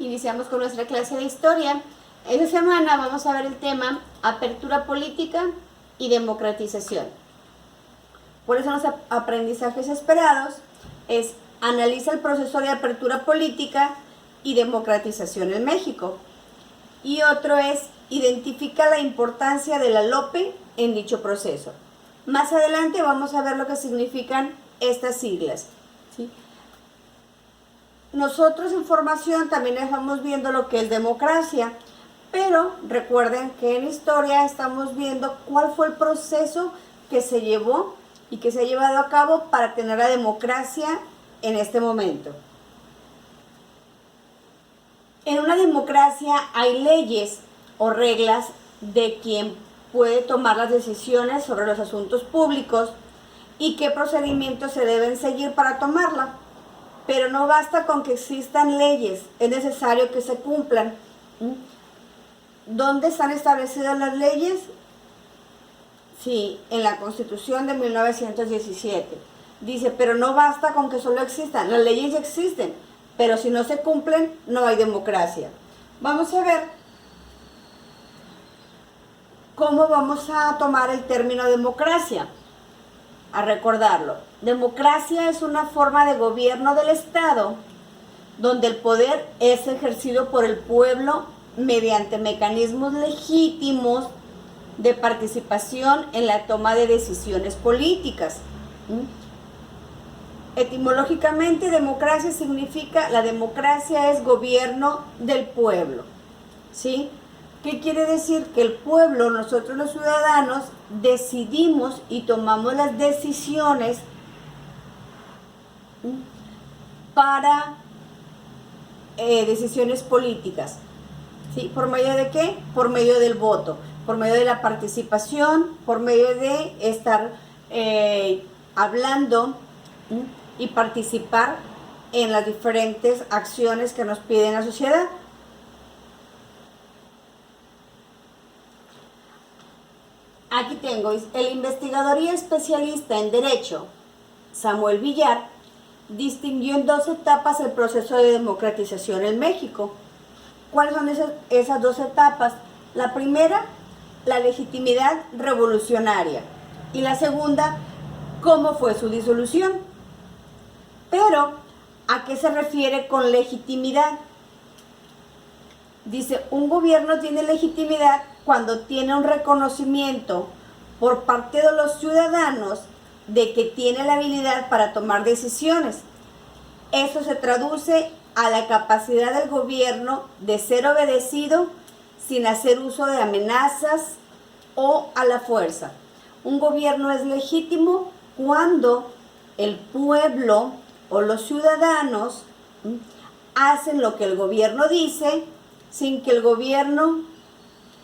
Iniciamos con nuestra clase de historia. Esta semana vamos a ver el tema apertura política y democratización. ¿Cuáles son los aprendizajes esperados? Es analiza el proceso de apertura política y democratización en México. Y otro es identifica la importancia de la LOPE en dicho proceso. Más adelante vamos a ver lo que significan estas siglas, ¿sí? Nosotros en formación también estamos viendo lo que es democracia, pero recuerden que en historia estamos viendo cuál fue el proceso que se llevó y que se ha llevado a cabo para tener la democracia en este momento. En una democracia hay leyes o reglas de quien puede tomar las decisiones sobre los asuntos públicos y qué procedimientos se deben seguir para tomarla. Pero no basta con que existan leyes, es necesario que se cumplan. ¿Dónde están establecidas las leyes? Sí, en la Constitución de 1917. Dice, pero no basta con que solo existan, las leyes existen, pero si no se cumplen, no hay democracia. Vamos a ver cómo vamos a tomar el término democracia. A recordarlo. Democracia es una forma de gobierno del Estado donde el poder es ejercido por el pueblo mediante mecanismos legítimos de participación en la toma de decisiones políticas. Etimológicamente, democracia significa, la democracia es gobierno del pueblo, ¿sí? ¿Qué quiere decir? Que el pueblo, nosotros los ciudadanos, decidimos y tomamos las decisiones para decisiones políticas. ¿Sí? ¿Por medio de qué? Por medio del voto, por medio de la participación, por medio de estar hablando y participar en las diferentes acciones que nos pide la sociedad. Aquí tengo, el investigador y especialista en Derecho, Samuel Villar, distinguió en 2 etapas el proceso de democratización en México. ¿Cuáles son esas 2 etapas? La primera, la legitimidad revolucionaria, y la segunda, cómo fue su disolución. Pero, ¿a qué se refiere con legitimidad? Dice, un gobierno tiene legitimidad cuando tiene un reconocimiento por parte de los ciudadanos de que tiene la habilidad para tomar decisiones. Eso se traduce a la capacidad del gobierno de ser obedecido sin hacer uso de amenazas o a la fuerza. Un gobierno es legítimo cuando el pueblo o los ciudadanos hacen lo que el gobierno dice sin que el gobierno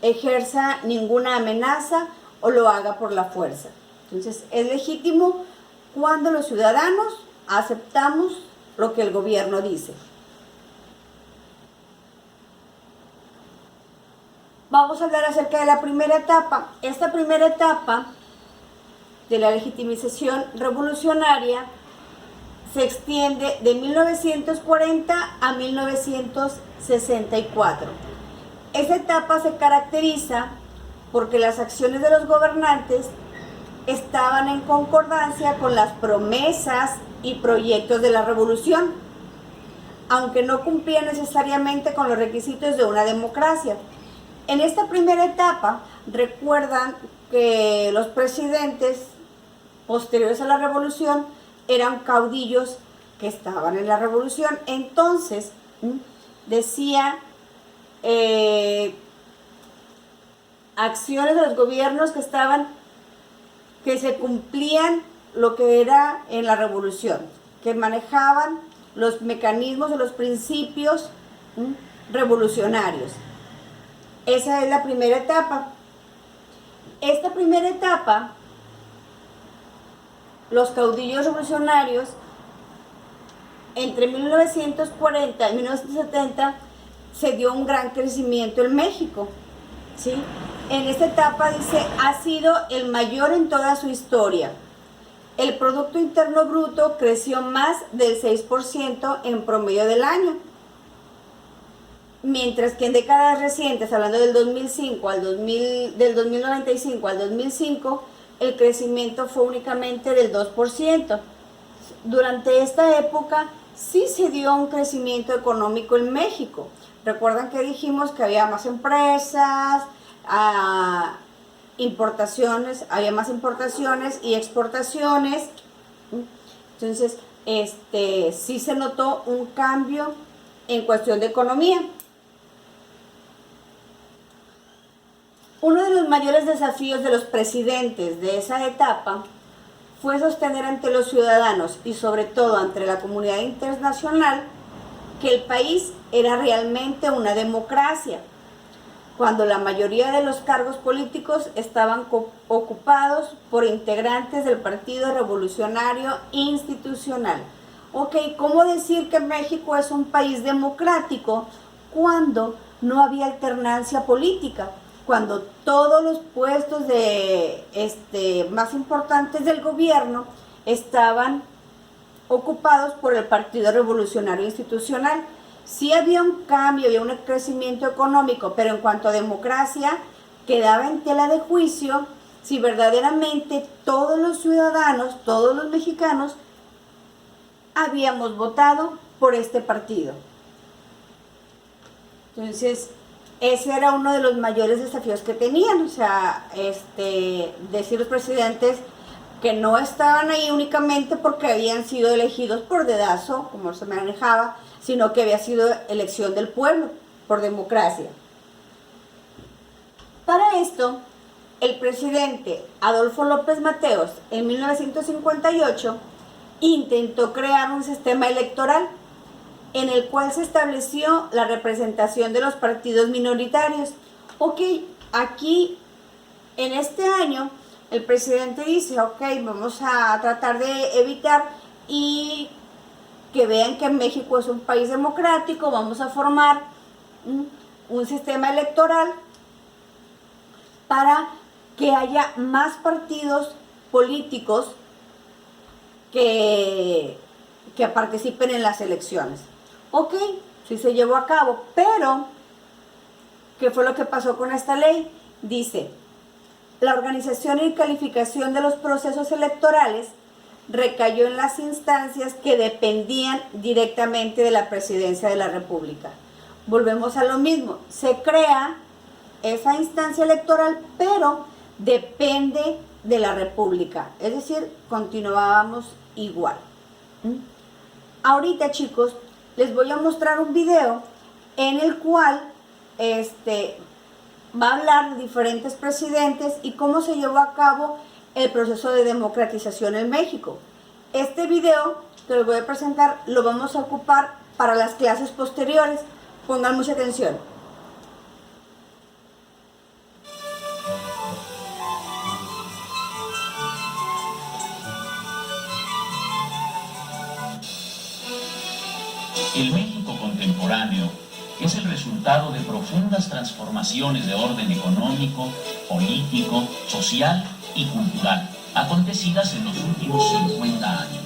ejerza ninguna amenaza o lo haga por la fuerza. Entonces, es legítimo cuando los ciudadanos aceptamos lo que el gobierno dice. Vamos a hablar acerca de la primera etapa. Esta primera etapa de la legitimización revolucionaria se extiende de 1940 a 1964. Esta etapa se caracteriza porque las acciones de los gobernantes estaban en concordancia con las promesas y proyectos de la revolución, aunque no cumplían necesariamente con los requisitos de una democracia. En esta primera etapa, recuerdan que los presidentes posteriores a la revolución eran caudillos que estaban en la revolución. Entonces, decía acciones de los gobiernos que se cumplían lo que era en la revolución, que manejaban los mecanismos o los principios revolucionarios. Esa es la primera etapa. Esta primera etapa, los caudillos revolucionarios, entre 1940 y 1970, se dio un gran crecimiento en México, ¿sí? En esta etapa, dice, ha sido el mayor en toda su historia. El Producto Interno Bruto creció más del 6% en promedio del año. mientras que en décadas recientes, hablando del 2005 al 2000, del 2095 al 2005, el crecimiento fue únicamente del 2%. Durante esta época sí se dio un crecimiento económico en México. Recuerdan que dijimos que había más empresas, importaciones, había más importaciones y exportaciones. Entonces, sí se notó un cambio en cuestión de economía. Uno de los mayores desafíos de los presidentes de esa etapa fue sostener ante los ciudadanos y sobre todo ante la comunidad internacional que el país era realmente una democracia, cuando la mayoría de los cargos políticos estaban ocupados por integrantes del Partido Revolucionario Institucional. Ok, ¿cómo decir que México es un país democrático cuando no había alternancia política? Cuando todos los puestos más importantes del gobierno estaban ocupados por el Partido Revolucionario Institucional. Sí había un cambio, había un crecimiento económico, pero en cuanto a democracia, quedaba en tela de juicio si verdaderamente todos los ciudadanos, todos los mexicanos, habíamos votado por este partido. Entonces, ese era uno de los mayores desafíos que tenían, o sea, decir los presidentes que no estaban ahí únicamente porque habían sido elegidos por dedazo, como se manejaba, sino que había sido elección del pueblo, por democracia. Para esto, el presidente Adolfo López Mateos, en 1958, intentó crear un sistema electoral en el cual se estableció la representación de los partidos minoritarios. Ok, aquí, en este año, el presidente dice, ok, vamos a tratar de evitar y que vean que México es un país democrático, vamos a formar un sistema electoral para que haya más partidos políticos que participen en las elecciones. Ok, sí se llevó a cabo, pero ¿qué fue lo que pasó con esta ley? Dice, la organización y calificación de los procesos electorales recayó en las instancias que dependían directamente de la Presidencia de la República. Volvemos a lo mismo, se crea esa instancia electoral, pero depende de la República, es decir, continuábamos igual. Ahorita, chicos, les voy a mostrar un video en el cual va a hablar de diferentes presidentes y cómo se llevó a cabo el proceso de democratización en México. Este video que les voy a presentar lo vamos a ocupar para las clases posteriores. Pongan mucha atención. El México contemporáneo es el resultado de profundas transformaciones de orden económico, político, social y cultural, acontecidas en los últimos 50 años.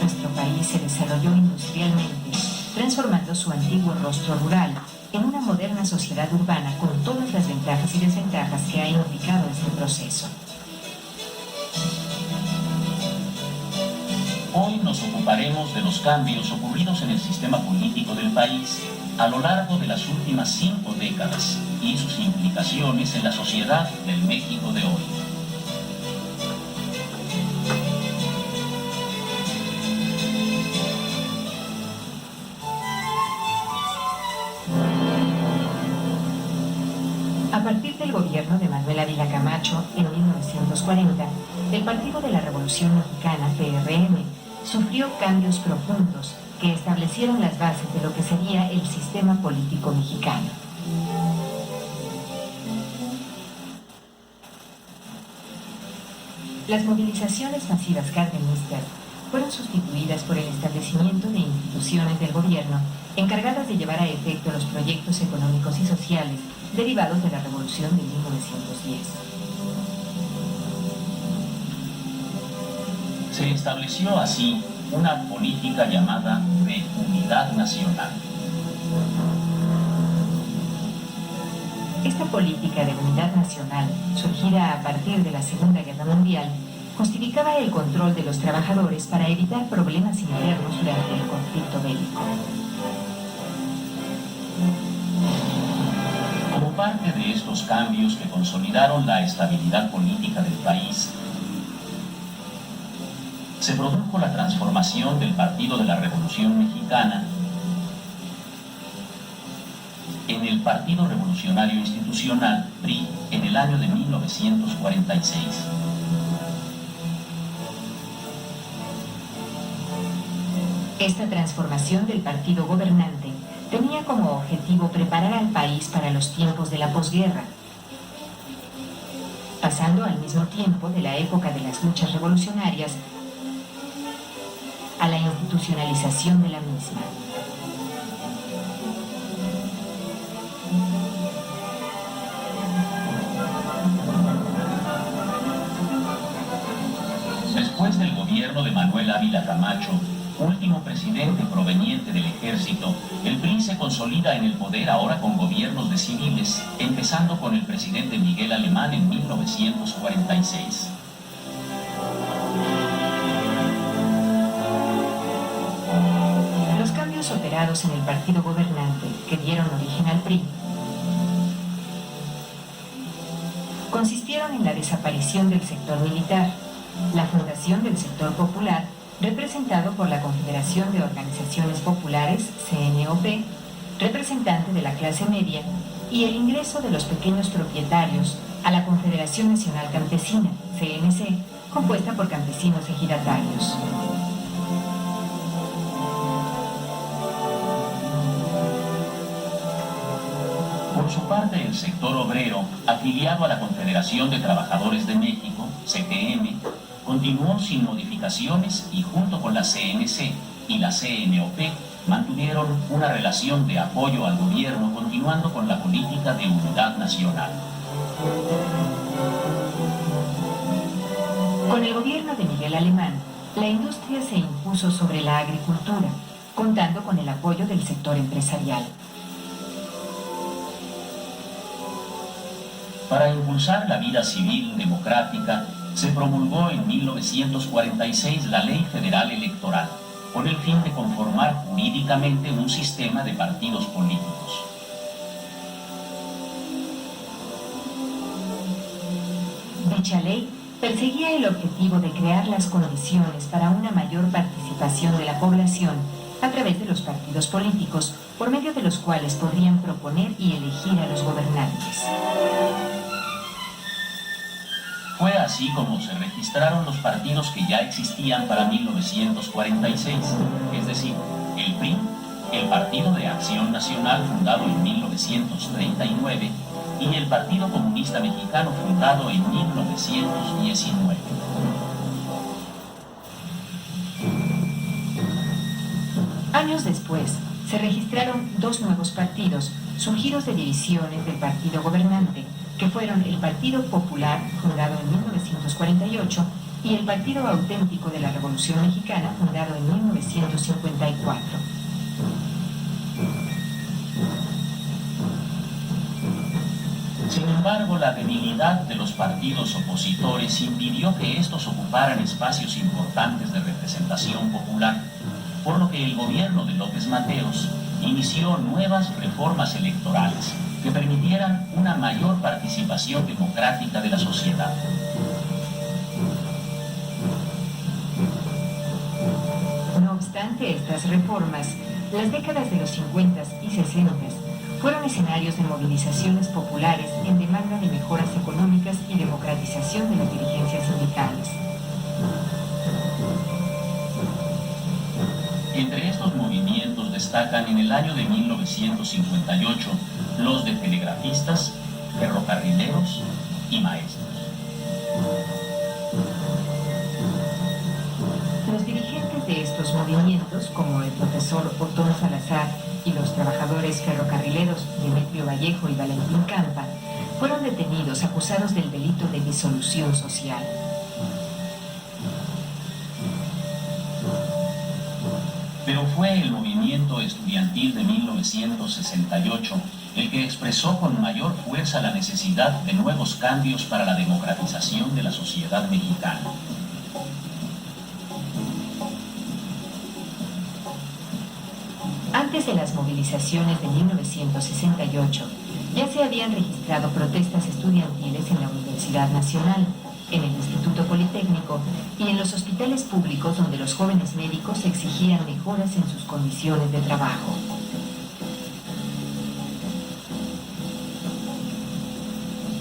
Nuestro país se desarrolló industrialmente, transformando su antiguo rostro rural en una moderna sociedad urbana con todas las ventajas y desventajas que ha implicado este proceso. Hoy nos ocuparemos de los cambios ocurridos en el sistema político del país a lo largo de las últimas 5 décadas y sus implicaciones en la sociedad del México de hoy. A partir del gobierno de Manuel Ávila Camacho en 1940, el Partido de la Revolución Mexicana, PRM, sufrió cambios profundos que establecieron las bases de lo que sería el sistema político mexicano. Las movilizaciones masivas cardenistas fueron sustituidas por el establecimiento de instituciones del gobierno encargadas de llevar a efecto los proyectos económicos y sociales derivados de la Revolución de 1910. Se estableció así una política llamada de unidad nacional. política de unidad nacional, surgida a partir de la Segunda Guerra Mundial, justificaba el control de los trabajadores para evitar problemas internos durante el conflicto bélico. Como parte de estos cambios que consolidaron la estabilidad política del país, se produjo la transformación del Partido de la Revolución Mexicana en el Partido Revolucionario Institucional, PRI, en el año de 1946. Esta transformación del partido gobernante tenía como objetivo preparar al país para los tiempos de la posguerra, pasando al mismo tiempo de la época de las luchas revolucionarias a la institucionalización de la misma. Después del gobierno de Manuel Ávila Camacho, último presidente proveniente del ejército, el PRI se consolida en el poder ahora con gobiernos de civiles, empezando con el presidente Miguel Alemán en 1946. Los cambios operados en el partido gobernante que dieron origen al PRI consistieron en la desaparición del sector militar, la fundación del sector popular, representado por la Confederación de Organizaciones Populares, CNOP, representante de la clase media, y el ingreso de los pequeños propietarios a la Confederación Nacional Campesina, CNC, compuesta por campesinos ejidatarios. Por su parte, el sector obrero, afiliado a la Confederación de Trabajadores de México, CTM, continuó sin modificaciones y junto con la CNC y la CNOP mantuvieron una relación de apoyo al gobierno, continuando con la política de unidad nacional. Con el gobierno de Miguel Alemán, la industria se impuso sobre la agricultura, contando con el apoyo del sector empresarial. Para impulsar la vida civil democrática, se promulgó en 1946 la Ley Federal Electoral, con el fin de conformar jurídicamente un sistema de partidos políticos. Dicha ley perseguía el objetivo de crear las condiciones para una mayor participación de la población a través de los partidos políticos, por medio de los cuales podrían proponer y elegir a los gobernantes. Fue así como se registraron los partidos que ya existían para 1946, es decir, el PRI, el Partido de Acción Nacional fundado en 1939 y el Partido Comunista Mexicano fundado en 1919. Años después, se registraron dos nuevos partidos, surgidos de divisiones del partido gobernante, que fueron el Partido Popular, fundado en 1948, y el Partido Auténtico de la Revolución Mexicana, fundado en 1954. Sin embargo, la debilidad de los partidos opositores impidió que estos ocuparan espacios importantes de representación popular, por lo que el gobierno de López Mateos inició nuevas reformas electorales que permitieran una mayor participación democrática de la sociedad. No obstante estas reformas, las décadas de los 50 y 60 fueron escenarios de movilizaciones populares en demanda de mejoras económicas y democratización de las dirigencias sindicales. Entre estos movimientos destacan en el año de 1958 los de telegrafistas, ferrocarrileros y maestros. Los dirigentes de estos movimientos, como el profesor Otón Salazar y los trabajadores ferrocarrileros Demetrio Vallejo y Valentín Campa, fueron detenidos acusados del delito de disolución social. Pero fue el movimiento estudiantil de 1968 el que expresó con mayor fuerza la necesidad de nuevos cambios para la democratización de la sociedad mexicana. Antes de las movilizaciones de 1968, ya se habían registrado protestas estudiantiles en la Universidad Nacional, en el Instituto Politécnico y en los hospitales públicos donde los jóvenes médicos exigían mejoras en sus condiciones de trabajo.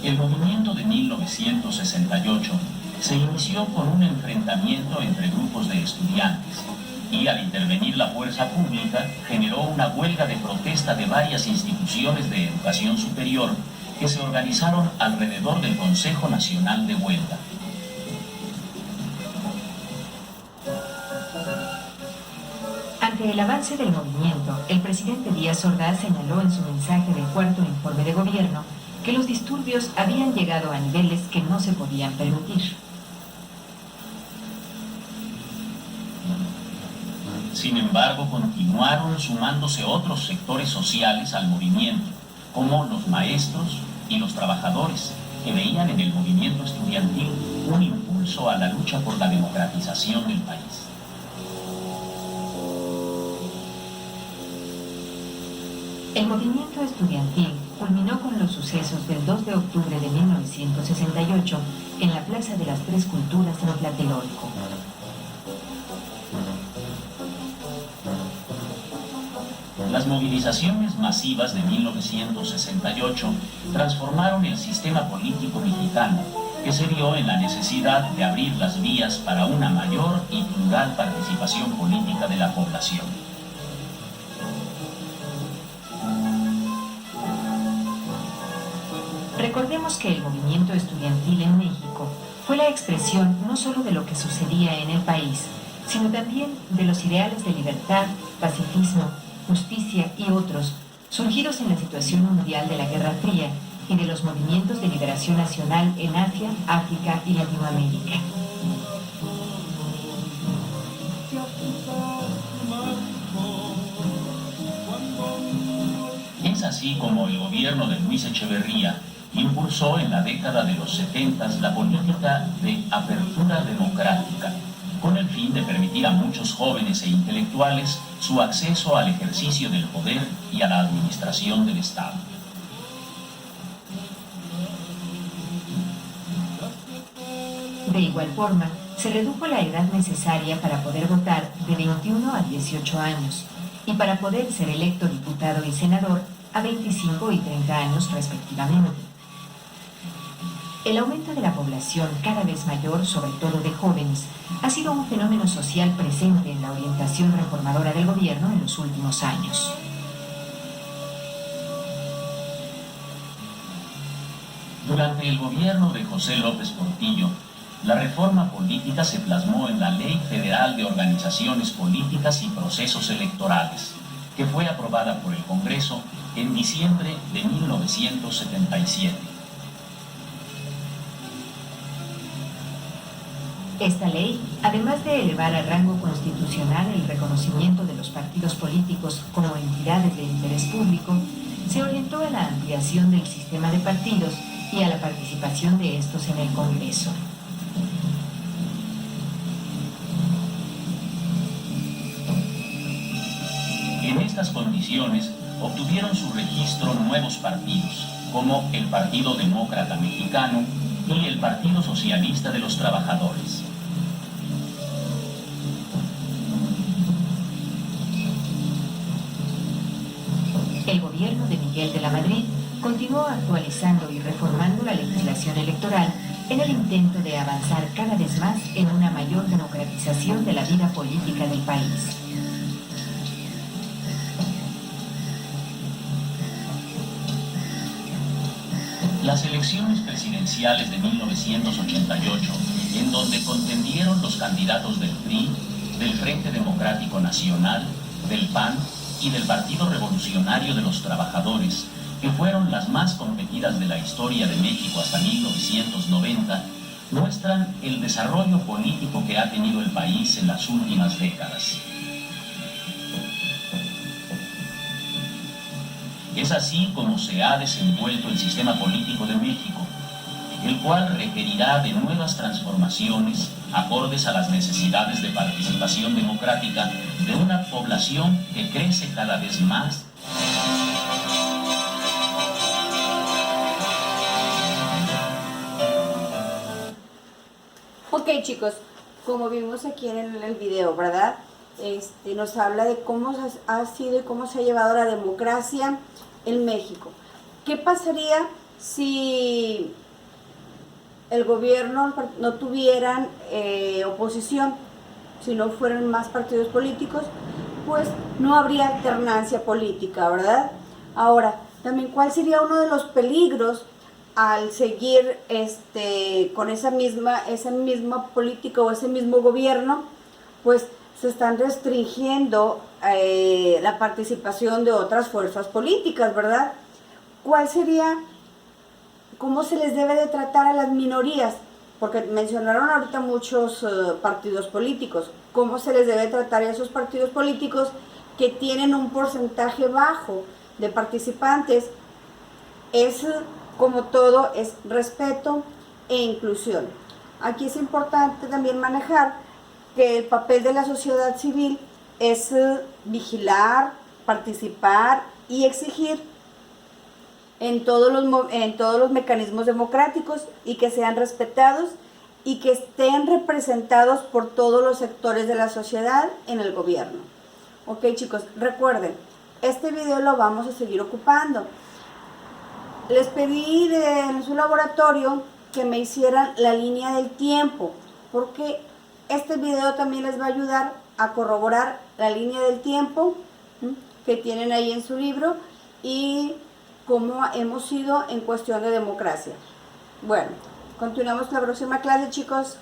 El movimiento de 1968 se inició con un enfrentamiento entre grupos de estudiantes y, al intervenir la fuerza pública, generó una huelga de protesta de varias instituciones de educación superior que se organizaron alrededor del Consejo Nacional de Huelga. Ante el avance del movimiento, el presidente Díaz Ordaz señaló en su mensaje del cuarto informe de gobierno que los disturbios habían llegado a niveles que no se podían permitir. Sin embargo, continuaron sumándose otros sectores sociales al movimiento, como los maestros y los trabajadores, que veían en el movimiento estudiantil un impulso a la lucha por la democratización del país. El movimiento estudiantil culminó con los sucesos del 2 de octubre de 1968 en la Plaza de las Tres Culturas en Tlatelolco. Las movilizaciones masivas de 1968 transformaron el sistema político mexicano, que se vio en la necesidad de abrir las vías para una mayor y plural participación política de la población. Recordemos que el movimiento estudiantil en México fue la expresión no solo de lo que sucedía en el país, sino también de los ideales de libertad, pacifismo, justicia y otros, surgidos en la situación mundial de la Guerra Fría y de los movimientos de liberación nacional en Asia, África y Latinoamérica. Es así como el gobierno de Luis Echeverría impulsó en la década de los 70 la política de apertura democrática, con el fin de permitir a muchos jóvenes e intelectuales su acceso al ejercicio del poder y a la administración del Estado. De igual forma, se redujo la edad necesaria para poder votar de 21 a 18 años y para poder ser electo diputado y senador a 25 y 30 años respectivamente. El aumento de la población cada vez mayor, sobre todo de jóvenes, ha sido un fenómeno social presente en la orientación reformadora del gobierno en los últimos años. Durante el gobierno de José López Portillo, la reforma política se plasmó en la Ley Federal de Organizaciones Políticas y Procesos Electorales, que fue aprobada por el Congreso en diciembre de 1977. Esta ley, además de elevar al rango constitucional el reconocimiento de los partidos políticos como entidades de interés público, se orientó a la ampliación del sistema de partidos y a la participación de estos en el Congreso. En estas condiciones obtuvieron su registro nuevos partidos, como el Partido Demócrata Mexicano y el Partido Socialista de los Trabajadores. El gobierno de Miguel de la Madrid continuó actualizando y reformando la legislación electoral en el intento de avanzar cada vez más en una mayor democratización de la vida política del país. Las elecciones presidenciales de 1988, en donde contendieron los candidatos del PRI, del Frente Democrático Nacional, del PAN y del Partido Revolucionario de los Trabajadores, que fueron las más competidas de la historia de México hasta 1990, muestran el desarrollo político que ha tenido el país en las últimas décadas. Es así como se ha desenvuelto el sistema político de México, el cual requerirá de nuevas transformaciones acordes a las necesidades de participación democrática de una población que crece cada vez más. Ok, chicos, como vimos aquí en el video, ¿verdad? Nos habla de cómo ha sido y cómo se ha llevado la democracia en México. ¿Qué pasaría si el gobierno no tuvieran oposición, si no fueran más partidos políticos? Pues no habría alternancia política, ¿verdad? Ahora, también, ¿cuál sería uno de los peligros al seguir con esa misma política o ese mismo gobierno? Pues se están restringiendo la participación de otras fuerzas políticas, ¿verdad? ¿Cuál sería, cómo se les debe de tratar a las minorías? Porque mencionaron ahorita muchos partidos políticos. ¿Cómo se les debe tratar a esos partidos políticos que tienen un porcentaje bajo de participantes? Es, como todo, es respeto e inclusión. Aquí es importante también manejar que el papel de la sociedad civil es vigilar, participar y exigir en todos los mecanismos democráticos, y que sean respetados y que estén representados por todos los sectores de la sociedad en el gobierno. Ok, chicos, recuerden, este video lo vamos a seguir ocupando. Les pedí en su laboratorio que me hicieran la línea del tiempo, porque este video también les va a ayudar a corroborar la línea del tiempo que tienen ahí en su libro y cómo hemos sido en cuestión de democracia. Bueno, continuamos la próxima clase, chicos.